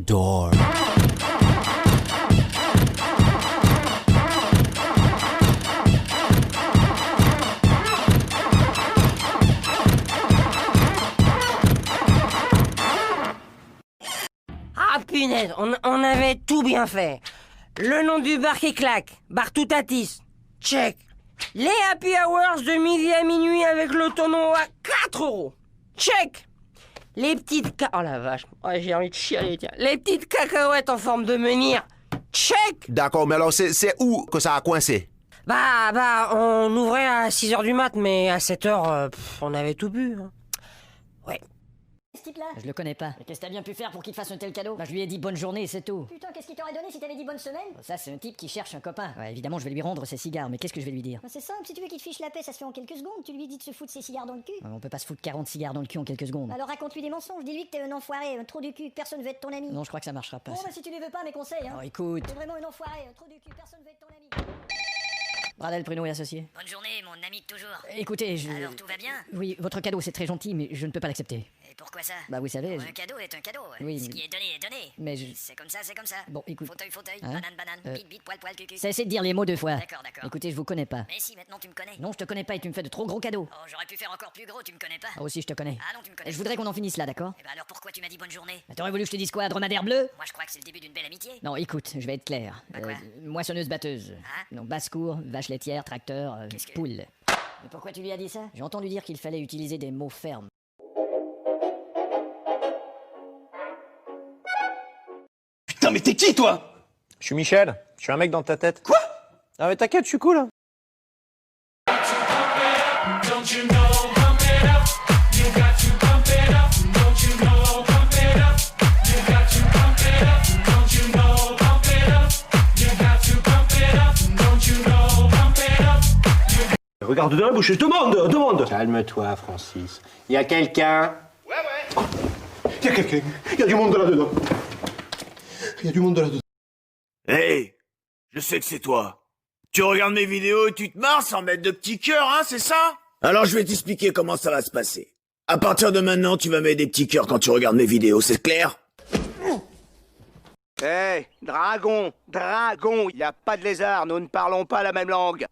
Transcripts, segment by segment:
door. Ah punaise, on avait tout bien fait. Le nom du bar qui claque, bar Toutatis, check. Les happy hours de midi à minuit avec le tonneau à 4 €, check. Les petites oh la vache, j'ai envie de chialer, tiens. Les petites cacahuètes en forme de menhir, check. D'accord, mais alors c'est où que ça a coincé? Bah, on ouvrait à 6h du mat, mais à 7h, on avait tout bu. Hein. Ouais. Ce type-là? Je le connais pas. Mais qu'est-ce que t'as bien pu faire pour qu'il te fasse un tel cadeau? Bah, je lui ai dit bonne journée et c'est tout. Putain, qu'est-ce qu'il t'aurait donné si t'avais dit bonne semaine? Ça, c'est un type qui cherche un copain. Ouais, évidemment, je vais lui rendre ses cigares, mais qu'est-ce que je vais lui dire? Bah, c'est simple, si tu veux qu'il te fiche la paix, ça se fait en quelques secondes. Tu lui dis de se foutre ses cigares dans le cul. On peut pas se foutre 40 cigares dans le cul en quelques secondes. Alors raconte-lui des mensonges, dis-lui que t'es un enfoiré, un trou du cul, que personne veut être ton ami. Non, je crois que ça marchera pas. Bon, ça. bah si tu les veux pas, mes conseils, hein. Oh, écoute. T'es vraiment un enfoiré, un trou du cul, personne veut être ton ami. Bradel, Pruneau et associés. Bonne journée, mon ami de toujours. Écoutez, je... Alors tout va bien? Oui, votre cadeau, c'est très gentil, mais je ne peux pas l'accepter. Et pourquoi ça? Bah, vous savez... Un cadeau est un cadeau. Oui, Ce mais- qui est donné est donné. Mais je... C'est comme ça, c'est comme ça. Bon, écoute... Fauteuil, fauteuil, Hein? banane, bite, bite, poil, cucu. Cessez de dire les mots deux fois. D'accord, d'accord. Écoutez, je vous connais pas. Mais si, maintenant tu me connais. Non, je te connais pas et tu me fais de trop gros cadeaux. Oh, j'aurais pu faire encore plus gros, tu me connais pas. Ah, aussi, je te connais. Ah non, tu me connais. Et je voudrais qu'on en finisse là, d'accord? Eh ben alors pourquoi tu m'as dit bonne journée? Bah, t'aurais voulu que je te dise quoi, dromadaire bleu? Moi je crois que c'est le début d'une belle amitié. Non, écoute, je vais être clair. Bah, quoi? Moissonneuse-batteuse. Hein? Donc, basse-cour, vache laitière, tracteur, Qu'est-ce que- poule. Mais pourquoi tu lui as dit ça? J'ai entendu dire qu'il fallait utiliser des mots fermes. Putain, mais t'es qui, toi? Je suis Michel, je suis un mec dans ta tête. Quoi? Ah mais t'inquiète, je suis cool. Regarde dans la bouche, demande. Calme-toi, Francis. Il y a quelqu'un? Il y a quelqu'un, il y a du monde là-dedans. Il y a du monde là-dedans. Hey, je sais que c'est toi. Tu regardes mes vidéos et tu te marres sans mettre de petits cœurs, hein, c'est ça? Alors je vais t'expliquer comment ça va se passer. À partir de maintenant, tu vas mettre des petits cœurs quand tu regardes mes vidéos, c'est clair? Hé, dragon, il n'y a pas de lézard, nous ne parlons pas la même langue.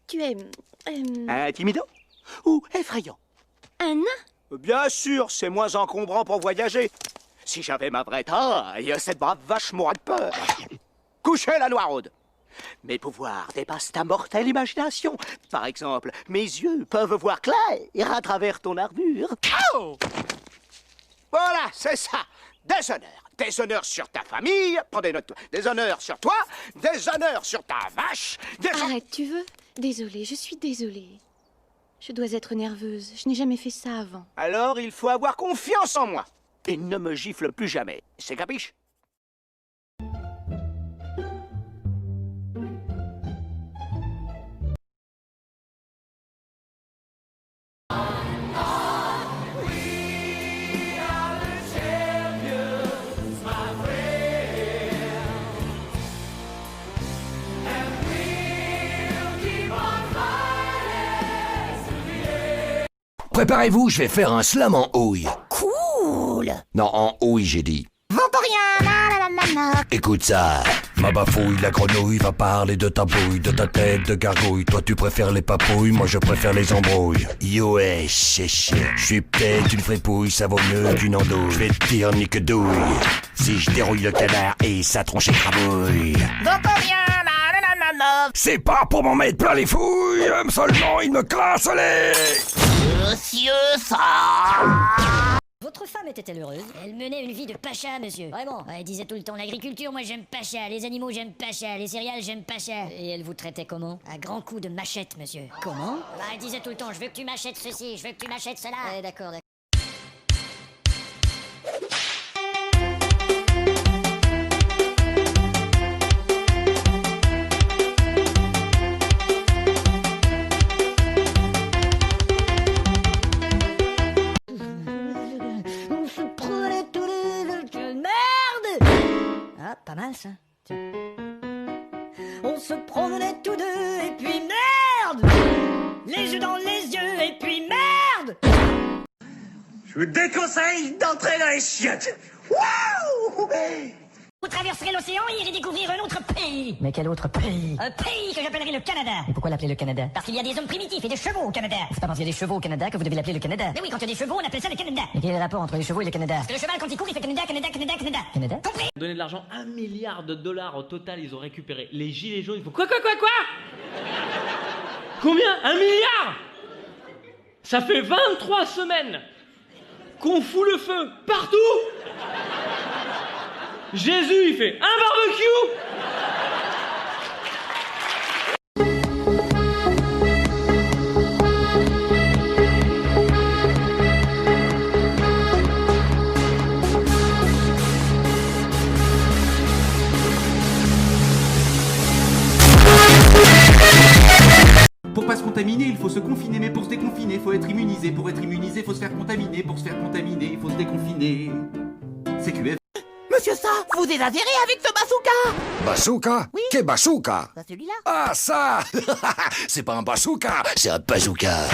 Tu es... Intimidant ou effrayant? un nain? Bien sûr, c'est moins encombrant pour voyager. Si j'avais ma vraie taille, cette brave vache mourrait de peur. Couchez la noiraude. Mes pouvoirs dépassent ta mortelle imagination. Par exemple, mes yeux peuvent voir clair à travers ton armure. Oh! Voilà, c'est ça. Des honneurs. Des honneurs sur ta famille. Prenez note. Des honneurs sur toi. Des honneurs sur ta vache. Arrête, tu veux? Désolée, je suis désolée. Je dois être nerveuse. Je n'ai jamais fait ça avant. Alors, il faut avoir confiance en moi. Et ne me gifle plus jamais. C'est capiche? Préparez-vous, je vais faire un slam en houille. Cool. Non, en houille, j'ai dit. Vampirien, nanana. Écoute ça. Ma bafouille, la grenouille va parler de ta bouille, de ta tête de gargouille. Toi tu préfères les papouilles, moi je préfère les embrouilles. Yo, ouais, chéché. Je suis peut-être une fripouille, ça vaut mieux qu'une andouille. Je vais te dire nique douille. Si je dérouille le canard et sa tronche écrabouille. Vampirien, nanana. C'est pas pour m'en mettre plein les fouilles, seulement il me classe les... Monsieur, ça. Votre femme était-elle heureuse? Elle menait une vie de pacha, monsieur. Vraiment? Elle disait tout le temps, l'agriculture, moi j'aime pacha, les animaux j'aime pacha, les céréales j'aime pacha. Et elle vous traitait comment? À grands coups de machette, monsieur. Comment? Bah, elle disait tout le temps, je veux que tu m'achètes ceci, je veux que tu m'achètes cela. Ouais, d'accord, d'accord. Ah, pas mal ça. Tiens. On se promenait tous deux et puis merde! Les yeux dans les yeux et puis merde! Je vous déconseille d'entrer dans les chiottes. Waouh! Vous traverserez l'océan et irez découvrir un autre pays. Mais quel autre pays? Un pays que j'appellerai le Canada. Et pourquoi l'appeler le Canada? Parce qu'il y a des hommes primitifs et des chevaux au Canada. C'est pas parce qu'il y a des chevaux au Canada que vous devez l'appeler le Canada. Mais oui, quand il y a des chevaux, on appelle ça le Canada. Mais quel est le rapport entre les chevaux et le Canada? Parce que le cheval, quand il court, il fait Canada, Canada, Canada, Canada. Canada? Compris? Donner de l'argent, 1 milliard de dollars au total, ils ont récupéré. Les gilets jaunes, il faut quoi? Combien? 1 milliard? Ça fait 23 semaines qu'on fout le feu partout. Jésus, il fait un barbecue. Pour pas se contaminer, il faut se confiner, mais pour se déconfiner, il faut être immunisé. Pour être immunisé, il faut se faire contaminer. Pour se faire contaminer, il faut se déconfiner. CQF. Monsieur ça, vous exagérez avec ce bazooka! Bazooka? Oui. Quel bazooka? Bah celui-là. Ah, ça! C'est pas un bazooka, c'est un bazooka.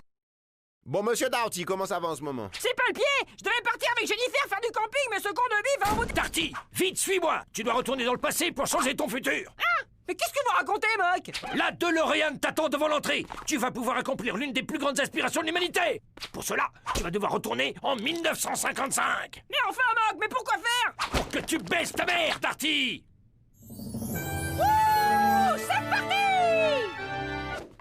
Bon, monsieur Darty, comment ça va en ce moment? C'est pas le pied! Je devais partir avec Jennifer faire du camping, mais ce con de bif va en route. Darty, vite, suis-moi! Tu dois retourner dans le passé pour changer ton futur! Ah! Mais qu'est-ce que vous racontez, Mock? La DeLorean t'attend devant l'entrée. Tu vas pouvoir accomplir l'une des plus grandes aspirations de l'humanité. Pour cela, tu vas devoir retourner en 1955. Mais enfin, Mock, mais pourquoi faire? Pour que tu baisses ta mère, Darty. Wouh! C'est parti!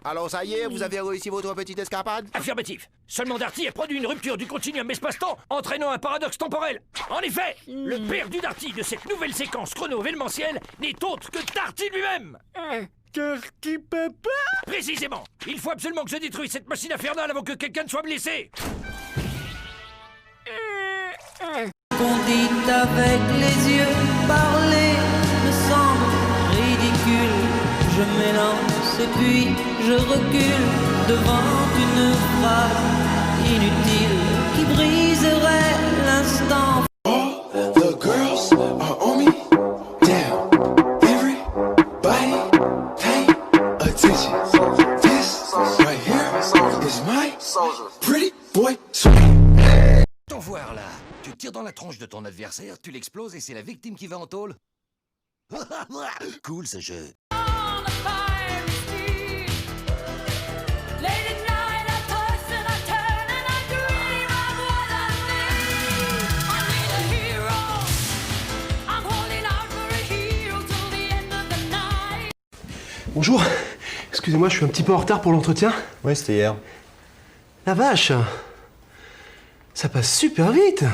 Alors ça y est, vous avez réussi votre petite escapade? Affirmatif. Seulement Darty a produit une rupture du continuum espace-temps, entraînant un paradoxe temporel. En effet, le père du Darty de cette nouvelle séquence chrono-événementielle n'est autre que Darty lui-même. Darty papa? Précisément. Il faut absolument que je détruise cette machine infernale avant que quelqu'un ne soit blessé. Qu'on dit avec les yeux, parler me semble ridicule. Je m'élance et puis je recule devant une phrase inutile qui briserait l'instant. All the girls are on me. Damn, everybody pay attention. This right here is my pretty boy swing. T'en voir là. Tu tires dans la tronche de ton adversaire, tu l'exploses et c'est la victime qui va en tôle. Cool ce jeu. Bonjour. Excusez-moi, je suis un petit peu en retard pour l'entretien. Ouais, c'était hier. La vache! Ça passe super vite!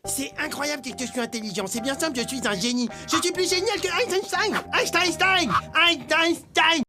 C'est incroyable que je suis intelligent. C'est bien simple, je suis un génie. Je suis plus génial que Einstein. Einstein. Einstein.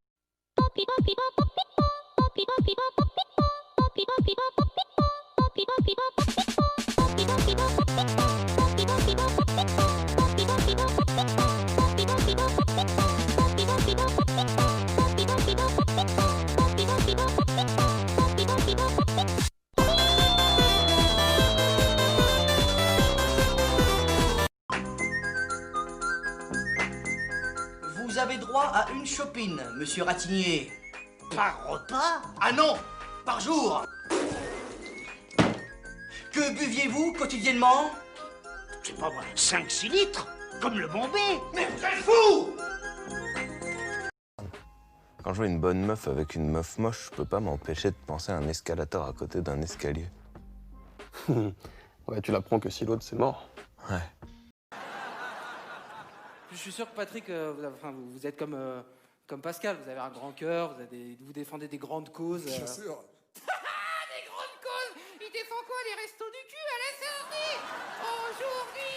Vous avez droit à une chopine, monsieur Ratignier. Par repas? Ah non, par jour. Que buviez-vous quotidiennement? C'est pas moi, 5-6 litres, comme le Bombay. Mais vous êtes fou! Quand je vois une bonne meuf avec une meuf moche, je peux pas m'empêcher de penser à un escalator à côté d'un escalier. Ouais, tu l'apprends que si l'autre c'est mort. Ouais. Je suis sûr que Patrick, vous êtes comme Pascal, vous avez un grand cœur, vous défendez des grandes causes. Bien sûr. Des grandes causes. Il défend quoi, les restos du cul à la sortie? Aujourd'hui,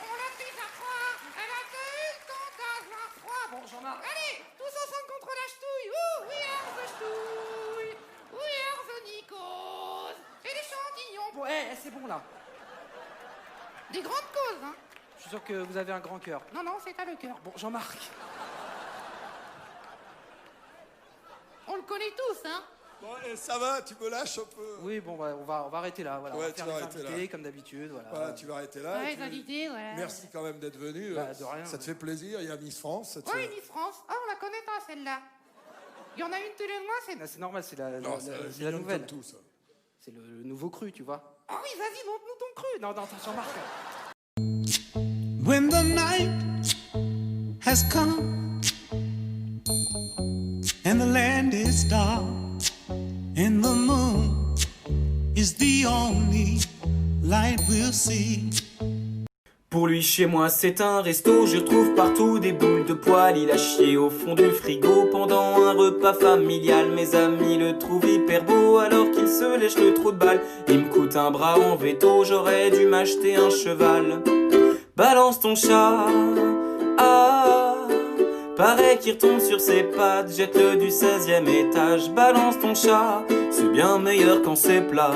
on l'a fait à croire. Elle a fait une tentative à froid. Bon, Jean-Marc, allez, tous ensemble contre la ch'touille. Ouh, we are the ch'touille. We are the Nikos. Et les champignons. Bon, c'est bon là. Des grandes causes, hein. Je suis sûr que vous avez un grand cœur. Non, non, c'est pas le cœur. Bon, Jean-Marc. On le connaît tous, hein. Bon, et ça va, tu me lâches un peu. Oui, bon, bah, on va arrêter là. Voilà. Ouais, On va tu faire vas les arrêter invités, là. comme d'habitude. Voilà. Voilà, tu vas arrêter là. Ouais, et les invités, voilà. Merci quand même d'être venu. Bah, de rien. Ça te fait plaisir, il y a Miss France. Ça te Oui, fait- Miss France. Ah, on la connaît pas, celle-là. Il y en a une tous les mois, c'est... Non, c'est normal, c'est la c'est la nouvelle. Tout, ça. C'est le nouveau cru, tu vois. Ah oui, vas-y, montre-nous ton cru. Non, attends, Jean-Marc. When the night has come and the land is dark and the moon is the only light we'll see. Pour lui, chez moi, c'est un resto. Je trouve partout des boules de poils. Il a chié au fond du frigo pendant un repas familial. Mes amis le trouvent hyper beau alors qu'il se lèche le trou de balle. Il me coûte un bras en veto. J'aurais dû m'acheter un cheval. Balance ton chat. Ah, paraît qu'il retombe sur ses pattes. Jette-le du 16e étage. Balance ton chat. C'est bien meilleur quand c'est plat.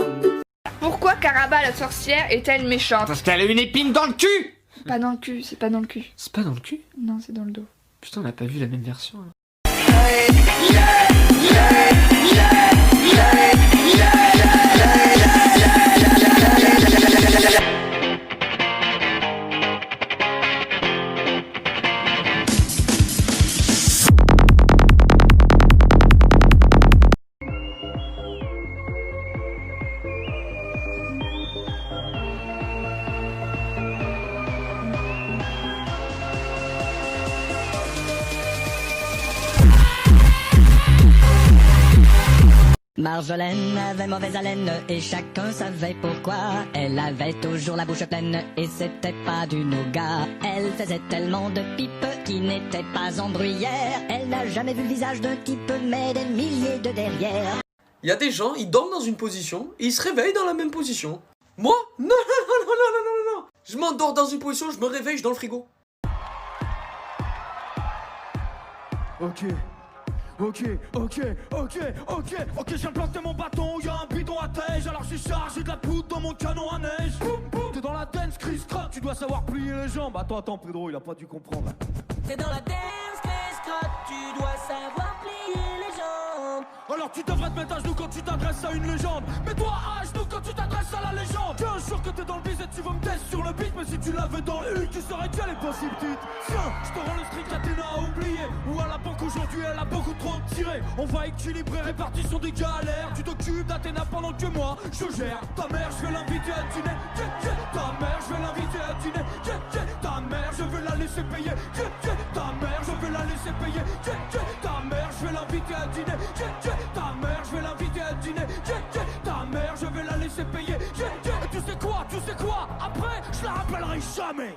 Pourquoi Caraba la sorcière est-elle méchante? Parce qu'elle a une épine dans le cul. Pas dans le cul, c'est pas dans le cul. C'est pas dans le cul? Non, c'est dans le dos. Putain, on a pas vu la même version. Là. Marjolaine avait mauvaise haleine et chacun savait pourquoi. Elle avait toujours la bouche pleine et c'était pas du nougat. Elle faisait tellement de pipes qui n'étaient pas en bruyère. Elle n'a jamais vu le visage d'un type mais des milliers de derrière. Il y a des gens, ils dorment dans une position et ils se réveillent dans la même position. Moi? Non, non, non, non, non, non, non. Je m'endors dans une position, je me réveille, je suis dans le frigo. Ok, j'ai planté mon bâton, y'a un bidon à tège, alors j'ai chargé de la poudre dans mon canon à neige. T'es dans la dance, Chris Croc, tu dois savoir plier les jambes. Attends, Pedro, il a pas dû comprendre. T'es dans la dance, Chris Croc, tu dois savoir plier les jambes. Alors tu devrais te mettre à genoux quand tu t'adresses à une légende. Mets-toi à genoux quand tu t'adresses à la légende. Bien sûr que t'es dans le biz et tu veux me tester sur le beat, mais si tu l'avais dans le U, tu saurais qu'elle est pas si petite. Tiens, je te rends le strict Athéna à oublier. Ou à la banque aujourd'hui, elle a beaucoup trop tiré. On va équilibrer répartition des galères. Tu t'occupes d'Athéna pendant que moi je gère. Ta mère, je vais l'inviter à dîner. Ta mère, je vais l'inviter à dîner. Ta mère, je vais la laisser payer. Ta mère, je vais la laisser payer. Ta mère, je vais l'inviter à dîner. Ta mère, je vais l'inviter à dîner. Ta mère, je vais la laisser payer. Et tu sais quoi? Après, je la rappellerai jamais.